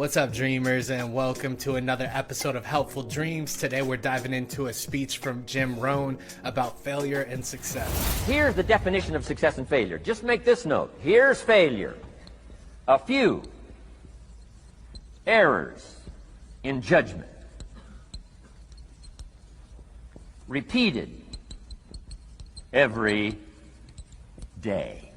What's up, dreamers, and welcome to another episode of Helpful Dreams. Today we're diving into a speech from Rohn about failure and success. Here's the definition of success and failure. Just make this note. Here's failure. A few errors in judgment, repeated every day.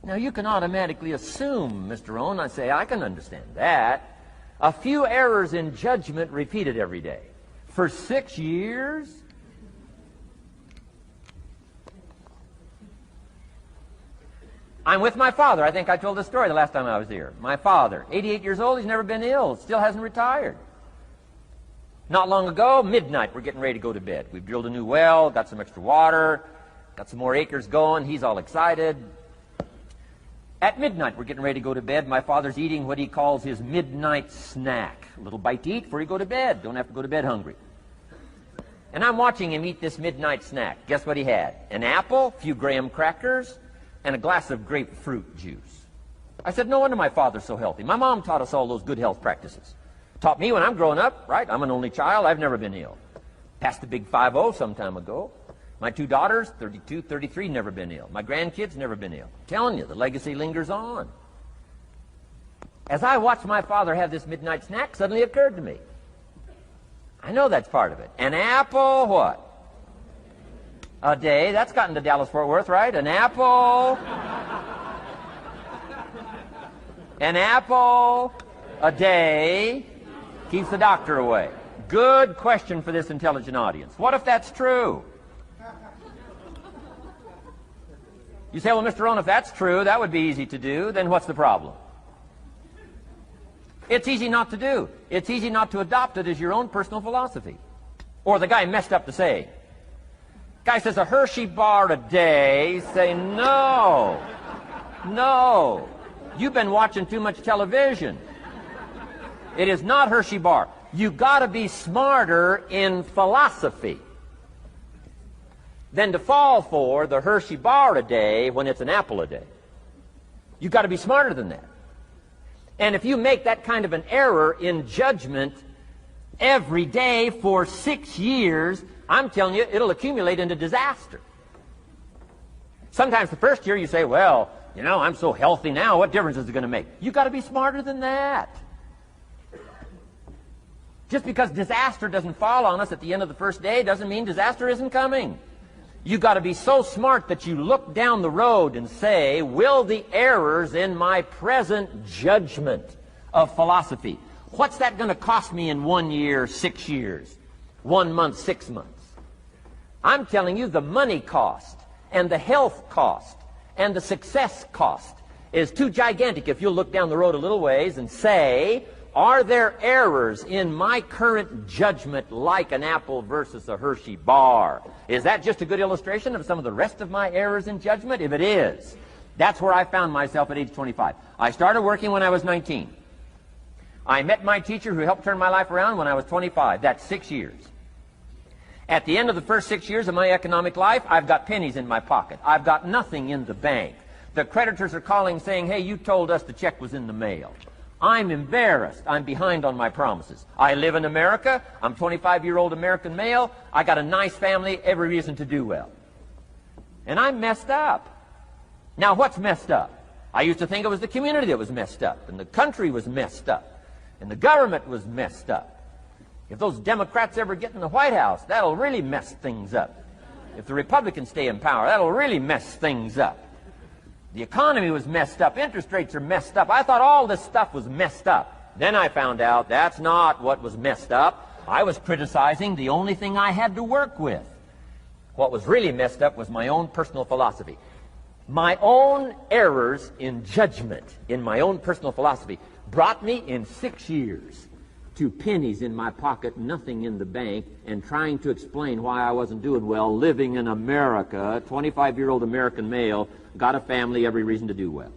Now, you can automatically assume, Mr. Rohn, I say, I can understand that. A few errors in judgment repeated every day. For 6 years? I'm with my father. I think I told this story the last time I was here. My father, 88 years old, he's never been ill, still hasn't retired. Not long ago, midnight, we're getting ready to go to bed. We've drilled a new well, got some extra water, got some more acres going. He's all excited. At midnight, we're getting ready to go to bed. My father's eating what he calls his midnight snack. A little bite to eat before you go to bed. Don't have to go to bed hungry. And I'm watching him eat this midnight snack. Guess what he had? An apple, a few graham crackers, and a glass of grapefruit juice. I said, no wonder my father's so healthy. My mom taught us all those good health practices. Taught me when I'm growing up, right? I'm an only child. I've never been ill. Passed the big 5-0 some time ago. My 2 daughters, 32, 33, never been ill. My grandkids, never been ill. I'm telling you, the legacy lingers on. As I watched my father have this midnight snack, suddenly occurred to me. I know that's part of it. An apple, what? A day. That's gotten to Dallas-Fort Worth, right? An apple. An apple a day keeps the doctor away. Good question for this intelligent audience. What if that's true? You say, well, Mr. Rohn, if that's true, that would be easy to do. Then what's the problem? It's easy not to do. It's easy not to adopt it as your own personal philosophy. Or the guy messed up the saying. Guy says a Hershey bar a day. Say, no. No. You've been watching too much television. It is not Hershey bar. You got to be smarter in philosophy than to fall for the Hershey bar a day when it's an apple a day. You've got to be smarter than that. And if you make that kind of an error in judgment every day for 6 years, I'm telling you, it'll accumulate into disaster. Sometimes the first year you say, well, you know, I'm so healthy now, what difference is it going to make? You've got to be smarter than that. Just because disaster doesn't fall on us at the end of the first day doesn't mean disaster isn't coming. You've got to be so smart that you look down the road and say, will the errors in my present judgment of philosophy, what's that going to cost me in 1 year, 6 years, 1 month, 6 months? I'm telling you, the money cost and the health cost and the success cost is too gigantic if you'll look down the road a little ways and say, are there errors in my current judgment like an apple versus a Hershey bar? Is that just a good illustration of some of the rest of my errors in judgment? If it is, that's where I found myself at age 25. I started working when I was 19. I met my teacher who helped turn my life around when I was 25. That's 6 years. At the end of the first 6 years of my economic life, I've got pennies in my pocket. I've got nothing in the bank. The creditors are calling saying, hey, you told us the check was in the mail. I'm embarrassed. I'm behind on my promises. I live in America. I'm 25-year-old American male. I got a nice family, every reason to do well. And I'm messed up. Now, what's messed up? I used to think it was the community that was messed up, and the country was messed up, and the government was messed up. If those Democrats ever get in the White House, that'll really mess things up. If the Republicans stay in power, that'll really mess things up. The economy was messed up. Interest rates are messed up. I thought all this stuff was messed up. Then I found out that's not what was messed up. I was criticizing the only thing I had to work with. What was really messed up was my own personal philosophy. My own errors in judgment in my own personal philosophy brought me in 6 years to pennies in my pocket, nothing in the bank, and trying to explain why I wasn't doing well, living in America, 25-year-old American male, got a family, every reason to do well.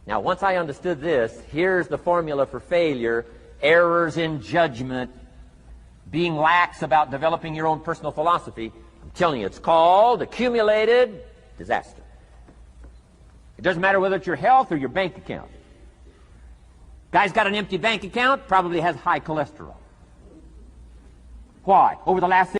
Now, once I understood this, here's the formula for failure: errors in judgment, being lax about developing your own personal philosophy. I'm telling you, it's called accumulated disaster. It doesn't matter whether it's your health or your bank account. Guy's got an empty bank account, probably has high cholesterol. Why? Over the last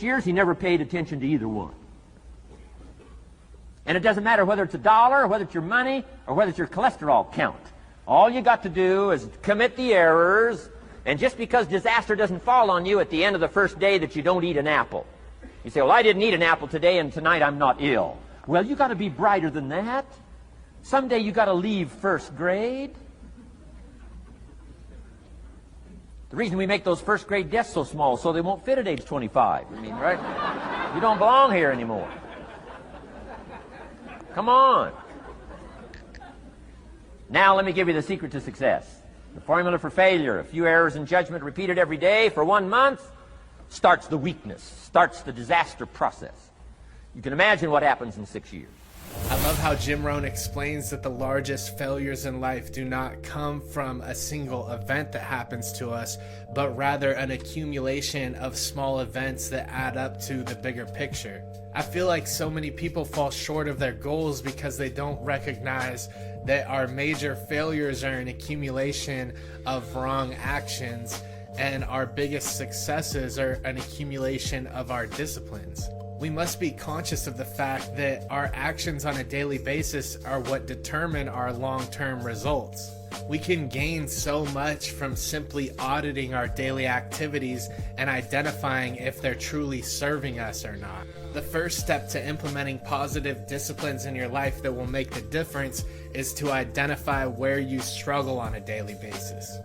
years, he never paid attention to either one. And it doesn't matter whether it's a dollar, or whether it's your money, or whether it's your cholesterol count. All you got to do is commit the errors, and just because disaster doesn't fall on you at the end of the first day that you don't eat an apple. You say, well, I didn't eat an apple today, and tonight I'm not ill. Well, you got to be brighter than that. Someday you got to leave first grade. The reason we make those first grade desks so small so they won't fit at age 25. I mean, right? You don't belong here anymore. Come on. Now let me give you the secret to success. The formula for failure: a few errors in judgment repeated every day for 1 month starts the weakness, starts the disaster process. You can imagine what happens in 6 years. I love how Jim Rohn explains that the largest failures in life do not come from a single event that happens to us, but rather an accumulation of small events that add up to the bigger picture. I feel like so many people fall short of their goals because they don't recognize that our major failures are an accumulation of wrong actions, and our biggest successes are an accumulation of our disciplines. We must be conscious of the fact that our actions on a daily basis are what determine our long-term results. We can gain so much from simply auditing our daily activities and identifying if they're truly serving us or not. The first step to implementing positive disciplines in your life that will make the difference is to identify where you struggle on a daily basis.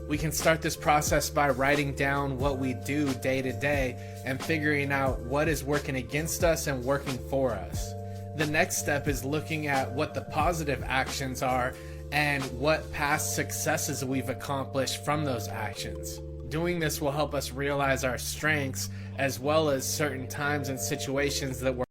We can start this process by writing down what we do day to day and figuring out what is working against us and working for us. The next step is looking at what the positive actions are and what past successes we've accomplished from those actions. Doing this will help us realize our strengths as well as certain times and situations that we're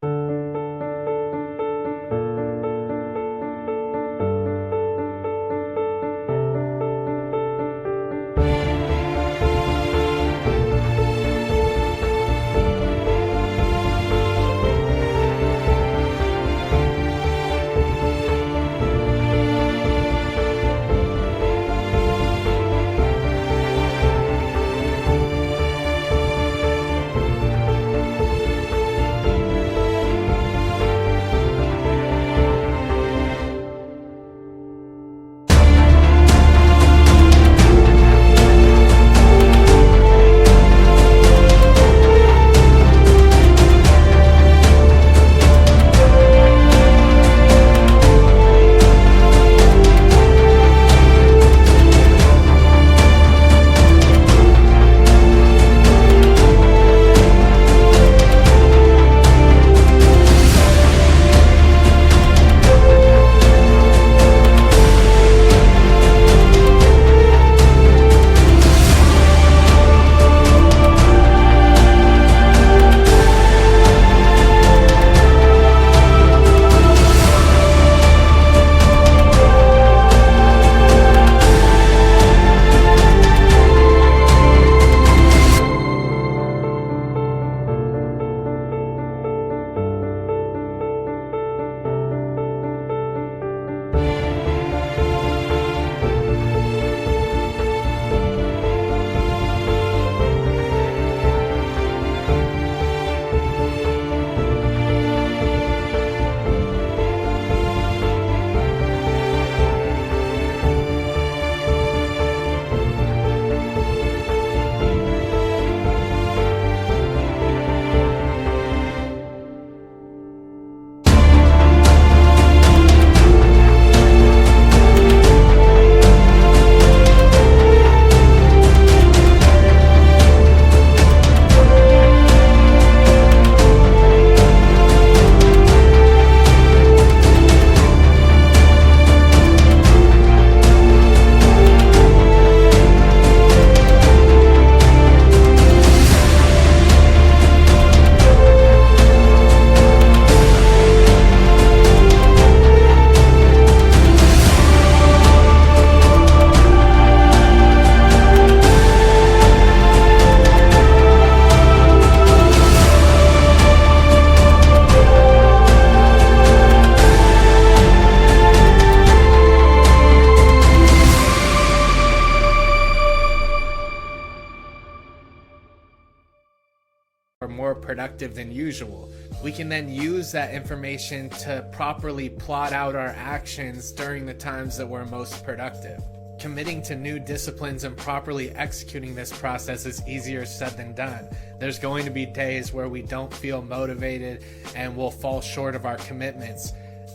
more productive than usual. We can then use that information to properly plot out our actions during the times that we're most productive. Committing to new disciplines and properly executing this process is easier said than done. There's going to be days where we don't feel motivated and we'll fall short of our commitments.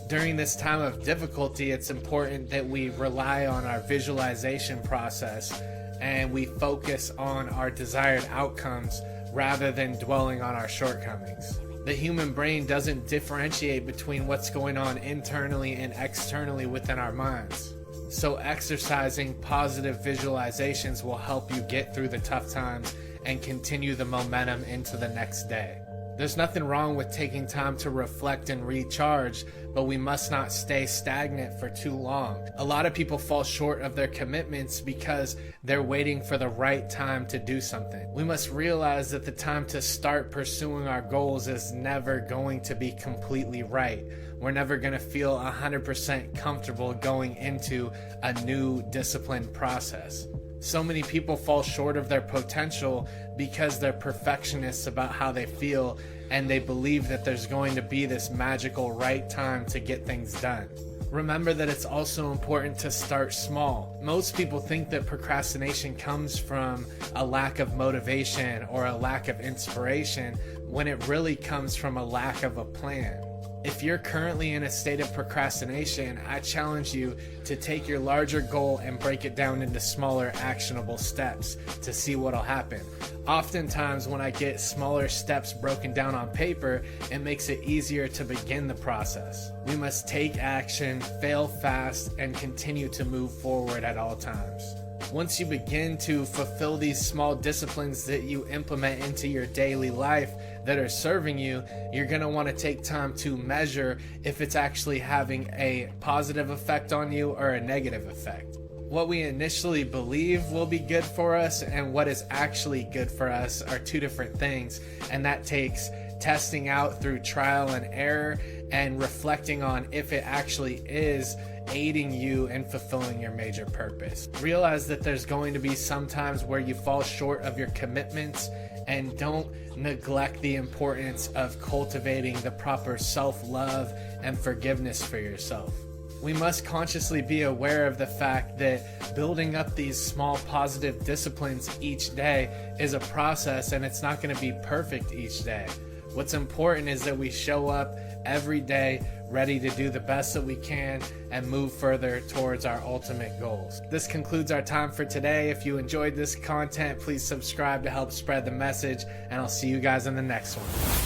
During this time of difficulty, it's important that we rely on our visualization process and we focus on our desired outcomes rather than dwelling on our shortcomings. The human brain doesn't differentiate between what's going on internally and externally within our minds. So exercising positive visualizations will help you get through the tough times and continue the momentum into the next day. There's nothing wrong with taking time to reflect and recharge, but we must not stay stagnant for too long. A lot of people fall short of their commitments because they're waiting for the right time to do something. We must realize that the time to start pursuing our goals is never going to be completely right. We're never going to feel 100% comfortable going into a new disciplined process. So many people fall short of their potential because they're perfectionists about how they feel and they believe that there's going to be this magical right time to get things done. Remember that it's also important to start small. Most people think that procrastination comes from a lack of motivation or a lack of inspiration when it really comes from a lack of a plan. If you're currently in a state of procrastination, I challenge you to take your larger goal and break it down into smaller actionable steps to see what'll happen. Oftentimes when I get smaller steps broken down on paper, it makes it easier to begin the process. We must take action, fail fast, and continue to move forward at all times. Once you begin to fulfill these small disciplines that you implement into your daily life that are serving you, you're going to want to take time to measure if it's actually having a positive effect on you or a negative effect. What we initially believe will be good for us and what is actually good for us are two different things, and that takes testing out through trial and error and reflecting on if it actually is aiding you in fulfilling your major purpose. Realize that there's going to be some times where you fall short of your commitments, and don't neglect the importance of cultivating the proper self-love and forgiveness for yourself. We must consciously be aware of the fact that building up these small positive disciplines each day is a process, and it's not going to be perfect each day. What's important is that we show up every day ready to do the best that we can and move further towards our ultimate goals. This concludes our time for today. If you enjoyed this content, please subscribe to help spread the message, and I'll see you guys in the next one.